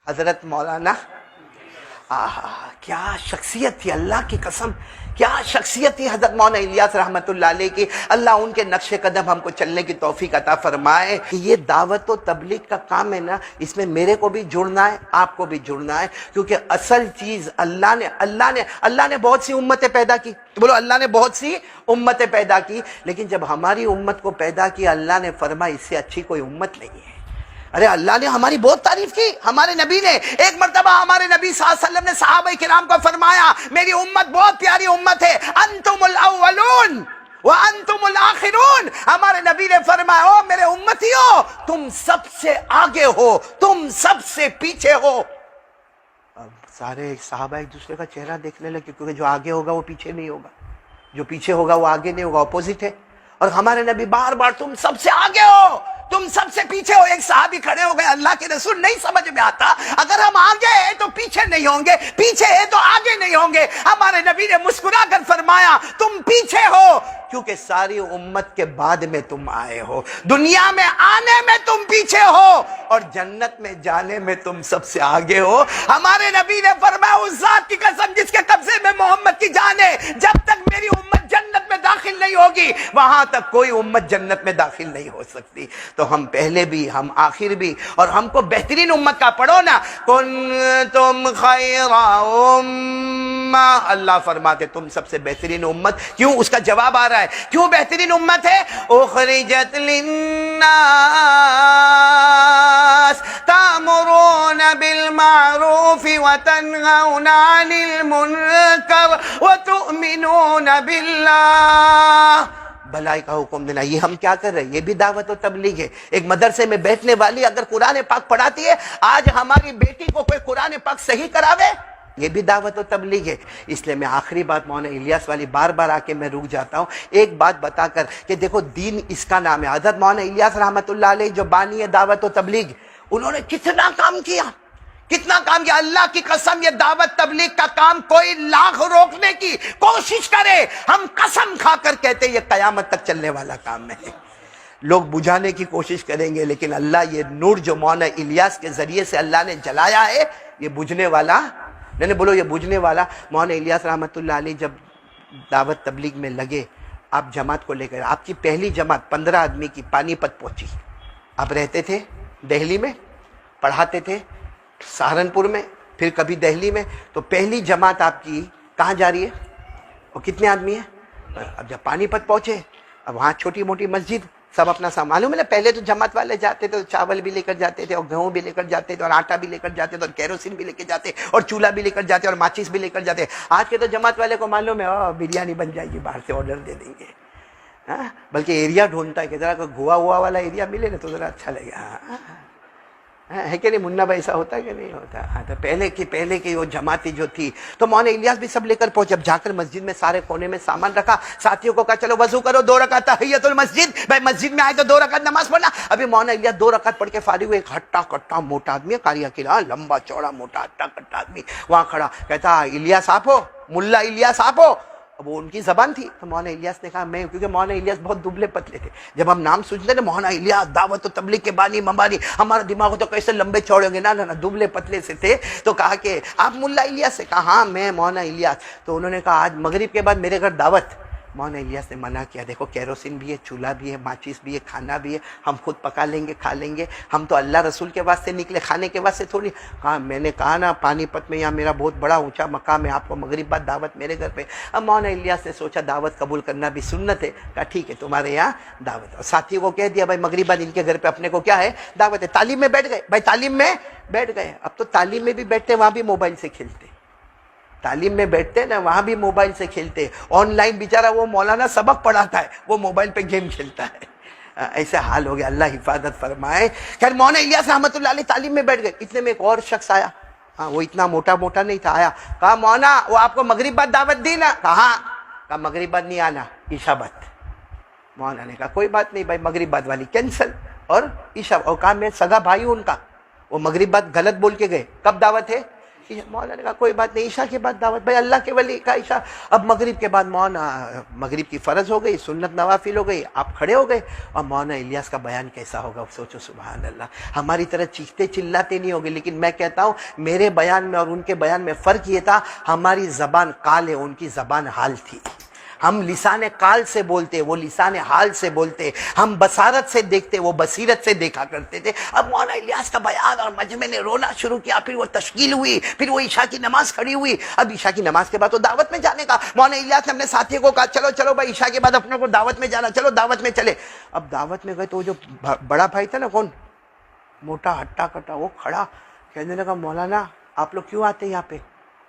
حضرت مولانا کیا شخصیت تھی، اللہ کی قسم کیا شخصیت تھی حضرت مولانا الیاس رحمت اللہ علیہ کی. اللہ ان کے نقش قدم ہم کو چلنے کی توفیق عطا فرمائے. یہ دعوت و تبلیغ کا کام ہے نا، اس میں میرے کو بھی جڑنا ہے، آپ کو بھی جڑنا ہے، کیونکہ اصل چیز اللہ نے بہت سی امتیں پیدا کی. بولو اللہ نے بہت سی امتیں پیدا کی، لیکن جب ہماری امت کو پیدا کیا اللہ نے فرمایا اس سے اچھی کوئی امت نہیں ہے. ارے اللہ نے ہماری بہت تعریف کی. ہمارے نبی نے ایک مرتبہ ہمارے نبی صلی اللہ علیہ وسلم نے صحابہ کرام کو فرمایا میری امت بہت پیاری امت ہے، انتم الاولون وانتم الاخرون. ہمارے نبی نے فرمایا او میرے امتیوں تم سب سے آگے ہو، تم سب سے پیچھے ہو. اب سارے صحابہ ایک دوسرے کا چہرہ دیکھنے لگے، کیونکہ جو آگے ہوگا وہ پیچھے نہیں ہوگا، جو پیچھے ہوگا وہ آگے نہیں ہوگا، اپوزٹ ہے. اور ہمارے نبی بار بار تم سب سے آگے ہو، تم سب سے پیچھے ہو. ایک صحابی کھڑے ہو گئے، اللہ کے رسول نہیں سمجھ میں آتا، اگر ہم آگے ہیں تو پیچھے نہیں ہوں گے، پیچھے ہیں تو آگے نہیں ہوں گے. ہمارے نبی نے مسکرا کر فرمایا تم پیچھے ہو کیونکہ ساری امت کے بعد میں تم آئے ہو، دنیا میں آنے میں تم پیچھے ہو اور جنت میں جانے میں تم سب سے آگے ہو. ہمارے نبی نے فرمایا اس ذات کی قسم جس کے قبضے میں محمد کی جان ہے، جب تک میری امت جنت میں داخل نہیں ہوگی وہاں تک کوئی امت جنت میں داخل نہیں ہو سکتی. تو ہم پہلے بھی ہم آخر بھی، اور ہم کو بہترین امت کا پڑھو نا، کنتم خیر امہ، اللہ فرماتے تم سب سے بہترین امت. کیوں؟ اس کا جواب آ رہا ہے کیوں بہترین امت ہے. اخرجت للناس تأمرون بالمعروف وتنهون عن المنکر وتؤمنون باللہ. بھلائی کا حکم دینا، یہ ہم کیا کر رہے ہیں؟ یہ بھی دعوت و تبلیغ ہے. ایک مدرسے میں بیٹھنے والی اگر قرآن پاک پڑھاتی ہے، آج ہماری بیٹی کو کوئی قرآن پاک صحیح کراوے، یہ بھی دعوت و تبلیغ ہے. اس لیے میں آخری بات مولانا الیاس والی بار بار آ کے میں رک جاتا ہوں ایک بات بتا کر کہ دیکھو دین اس کا نام ہے. حضرت مولانا الیاس رحمت اللہ علیہ جو بانی ہے دعوت و تبلیغ، انہوں نے کتنا کام کیا، کتنا کام کیا. اللہ کی قسم یہ دعوت تبلیغ کا کام کوئی لاکھ روکنے کی کوشش کرے، ہم قسم کھا کر کہتے ہیں یہ قیامت تک چلنے والا کام ہے. لوگ بجھانے کی کوشش کریں گے لیکن اللہ یہ نور جو مولانا الیاس کے ذریعے سے اللہ نے جلایا ہے یہ بجھنے والا نہیں. بولو یہ بجھنے والا. مولانا الیاس رحمت اللہ علیہ جب دعوت تبلیغ میں لگے، آپ جماعت کو لے کر، آپ کی پہلی جماعت 15 آدمی کی پانی پت پہنچی. آپ رہتے تھے دہلی میں، پڑھاتے تھے سہارنپور میں، پھر کبھی دہلی میں، تو پہلی جماعت آپ کی کہاں جا رہی ہے اور کتنے آدمی ہیں؟ اب جب پانی پت پہنچے، اب وہاں چھوٹی موٹی مسجد سب اپنا سامان، معلوم ہے نا پہلے تو جماعت والے جاتے تھے تو چاول بھی لے کر جاتے تھے اور گیہوں بھی لے کر جاتے تھے اور آٹا بھی لے کر جاتے تھے اور کیروسین بھی لے کے جاتے اور چولہا بھی لے کر جاتے اور ماچس بھی لے کر جاتے. آج کے تو جماعت والے کو معلوم ہے بریانی بن جائے گی، باہر سے آرڈر دے دیں گے. بلکہ ایریا ڈھونڈتا ہے کہ ذرا کوئی گوا ہوا والا ایریا ملے نا تو ذرا اچھا لگے. ہے کہ نہیں منا بھائی؟ ایسا ہوتا ہے کہ نہیں ہوتا؟ تو پہلے کی وہ جماعتی جو تھی تو مولانا الیاس بھی سب لے کر پہنچے. اب جا کر مسجد میں سارے کونے میں سامان رکھا، ساتھیوں کو کہا چلو وضو کرو، 2 رکعت تحیۃ المسجد. بھائی مسجد میں آئے تو 2 رکعت نماز پڑھنا. ابھی مولانا الیاس 2 رکعت پڑھ کے فارغ ہوئے. ایک ہٹا کٹا موٹا آدمی ہے، قاری اکیلا، لمبا چوڑا موٹا ہٹا کٹا آدمی وہاں کھڑا، کہتا الیاس آپ ہو؟ ملا الیاس آپ ہو؟ اب وہ ان کی زبان تھی تو مولانا الیاس نے کہا میں، کیونکہ مولانا الیاس بہت دبلے پتلے تھے. جب ہم نام سنتے نا مولانا الیاس دعوت و تبلیغ کے بانی مبانی، ہمارا دماغ تو کیسے لمبے چوڑے ہوں گے، نہ دبلے پتلے سے تھے. تو کہا کہ آپ ملا الیاس سے؟ کہا ہاں میں مولانا الیاس. تو انہوں نے کہا آج مغرب کے بعد میرے گھر دعوت. مولانا الیاس نے منع کیا، دیکھو کیروسین بھی ہے، چولہا بھی ہے، ماچس بھی ہے، کھانا بھی ہے، ہم خود پکا لیں گے کھا لیں گے، ہم تو اللہ رسول کے واسطے نکلے، کھانے کے واسطے تھوڑی. کہا میں نے کہا نا پانی پت میں یہاں میرا بہت بڑا اونچا مقام ہے، آپ کو مغرب بعد دعوت میرے گھر پہ. اب مولانا الیاس نے سوچا دعوت قبول کرنا بھی سنت ہے. کہا ٹھیک ہے تمہارے یہاں دعوت. اور ساتھیوں کو کہہ دیا بھائی مغرب بعد ان کے گھر پہ اپنے کو کیا ہے دعوت ہے. تعلیم میں بیٹھ گئے بھائی، تعلیم میں بیٹھ گئے. اب تو تعلیم میں بھی بیٹھتے وہاں بھی موبائل سے کھیلتے، تعلیم میں بیٹھتے نا وہاں بھی موبائل سے کھیلتے. آن لائن بیچارہ وہ مولانا سبق پڑھاتا ہے، وہ موبائل پہ گیم کھیلتا ہے. ایسا حال ہو گیا، اللہ حفاظت فرمائے. خیر مولانا الیاس رحمت اللہ علیہ تعلیم میں بیٹھ گئے. اتنے میں ایک اور شخص آیا، وہ اتنا موٹا نہیں تھا، آیا. کہا مولانا وہ آپ کو مغرب بعد دعوت دی نا؟ کہا مغرب بعد نہیں آنا، عشاء بعد. مولانا نے کہا کوئی بات نہیں بھائی، مغرب بعد والی کینسل اور عشاء. اور کہا میں سگا بھائی ہوں ان کا، وہ مغرب بعد غلط بول کے گئے. کب دعوت ہے؟ مولانا نے کہا کوئی بات نہیں، عشاء کے بعد دعوت. بھائی اللہ کے ولی کا عشاء. اب مغرب کے بعد مولانا، مغرب کی فرض ہو گئی، سنت نوافل ہو گئی، آپ کھڑے ہو گئے اور مولانا الیاس کا بیان کیسا ہوگا سوچو. سبحان اللہ. ہماری طرح چیختے چلاتے نہیں ہوگے، لیکن میں کہتا ہوں میرے بیان میں اور ان کے بیان میں فرق یہ تھا، ہماری زبان قال ہے، ان کی زبان حال تھی. ہم لسان قال سے بولتے، وہ لسان حال سے بولتے. ہم بصارت سے دیکھتے، وہ بصیرت سے دیکھا کرتے تھے. اب مولانا الیاس کا بیان اور مجمع نے رونا شروع کیا. پھر وہ تشکیل ہوئی، پھر وہ عشاء کی نماز کھڑی ہوئی. اب عشاء کی نماز کے بعد تو دعوت میں جانے کا. مولانا الیاس نے اپنے ساتھیوں کو کہا چلو چلو بھائی عشاء کے بعد اپنے کو دعوت میں جانا، چلو دعوت میں چلے. اب دعوت میں گئے تو وہ جو بڑا بھائی تھا نا، کون موٹا ہٹا کٹا، وہ کھڑا کہنے لگا مولانا آپ لوگ کیوں آتے ہیں یہاں پہ؟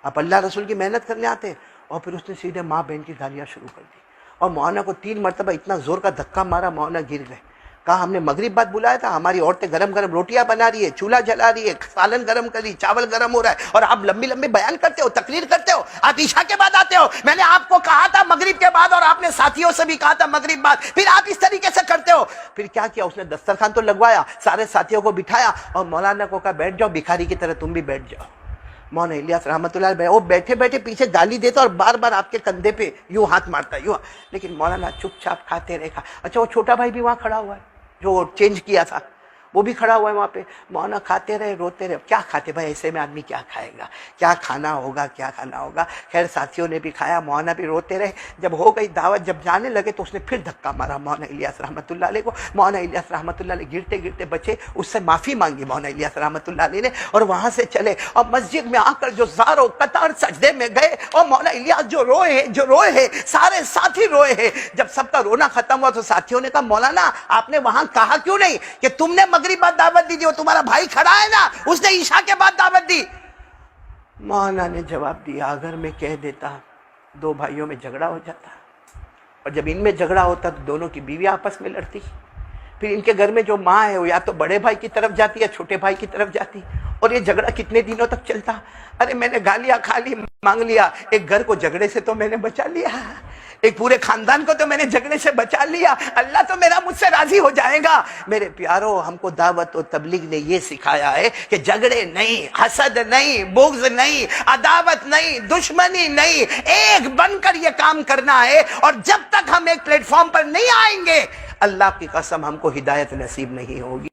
آپ اللہ رسول کی محنت کرنے آتے ہیں؟ اور پھر اس نے سیدھے ماں بہن کی گالیاں شروع کر دی اور مولانا کو 3 مرتبہ اتنا زور کا دھکا مارا، مولانا گر گئے. کہا ہم نے مغرب بعد بلایا تھا، ہماری عورتیں گرم گرم روٹیاں بنا رہی ہے، چولہا جلا رہی ہے، سالن گرم کر رہی، چاول گرم ہو رہا ہے، اور آپ لمبی لمبی بیان کرتے ہو، تقریر کرتے ہو، آپ عشاء کے بعد آتے ہو. میں نے آپ کو کہا تھا مغرب کے بعد، اور آپ نے ساتھیوں سے بھی کہا تھا مغرب بعد، پھر آپ اس طریقے سے کرتے ہو. پھر کیا کیا اس نے؟ دسترخوان تو لگوایا، سارے ساتھیوں کو بٹھایا اور مولانا کو کہا بیٹھ جاؤ، بھکاری کی طرح تم بھی بیٹھ جاؤ. مولانا الیاس رحمۃ اللہ علیہ وہ بیٹھے بیٹھے پیچھے گالی دیتا اور بار بار آپ کے کندھے پہ یوں ہاتھ مارتا یوں، لیکن مولانا چپ چاپ کھاتے رہے. اچھا وہ چھوٹا بھائی بھی وہاں کھڑا ہوا ہے جو چینج کیا تھا، وہ بھی کھڑا ہوا ہے وہاں پہ. مولانا کھاتے رہے، روتے رہے. کیا کھاتے بھائی، ایسے میں آدمی کیا کھائے گا، کیا کھانا ہوگا، کیا کھانا ہوگا. خیر ساتھیوں نے بھی کھایا، مولانا بھی روتے رہے. جب ہو گئی دعوت، جب جانے لگے تو اس نے پھر دھکا مارا مولانا الیاس رحمۃ اللہ علیہ کو. مولانا الیاس رحمۃ اللہ علیہ گرتے گرتے بچے، اس سے معافی مانگی مولانا الیاس رحمۃ اللہ علیہ نے، اور وہاں سے چلے. اور مسجد میں آ کر جو زار و قطار سجدے میں گئے، اور مولانا الیاس جو روئے ہیں، سارے ساتھی روئے ہیں. جب سب کا رونا ختم ہوا تو ساتھیوں نے کہا مولانا آپ نے وہاں کہا کیوں نہیں کہ تم نے مغرب بعد دعوت دی تھی، وہ تمہارا بھائی کھڑا ہے نا، اس نے عشاء کے بعد دعوت دی. مولانا نے جواب دیا اگر میں کہہ دیتا 2 بھائیوں میں جھگڑا ہو جاتا، اور جب ان میں جھگڑا ہوتا تو دونوں کی بیوی آپس میں لڑتی، پھر ان کے گھر میں جو ماں ہے وہ یا تو بڑے بھائی کی طرف جاتی یا چھوٹے بھائی کی طرف جاتی، اور یہ جھگڑا کتنے دنوں تک چلتا. ارے میں نے گالیاں کھا لی، مانگ لیا، ایک گھر کو جھگڑے سے تو میں نے بچا لیا، ایک پورے خاندان کو تو میں نے جھگڑے سے بچا لیا، اللہ تو میرا مجھ سے راضی ہو جائے گا. میرے پیارو، ہم کو دعوت و تبلیغ نے یہ سکھایا ہے کہ جھگڑے نہیں، حسد نہیں، بغض نہیں، عداوت نہیں، دشمنی نہیں، ایک بن کر یہ کام کرنا ہے. اور جب تک ہم ایک پلیٹ فارم پر نہیں آئیں گے، اللہ کی قسم ہم کو ہدایت نصیب نہیں ہوگی.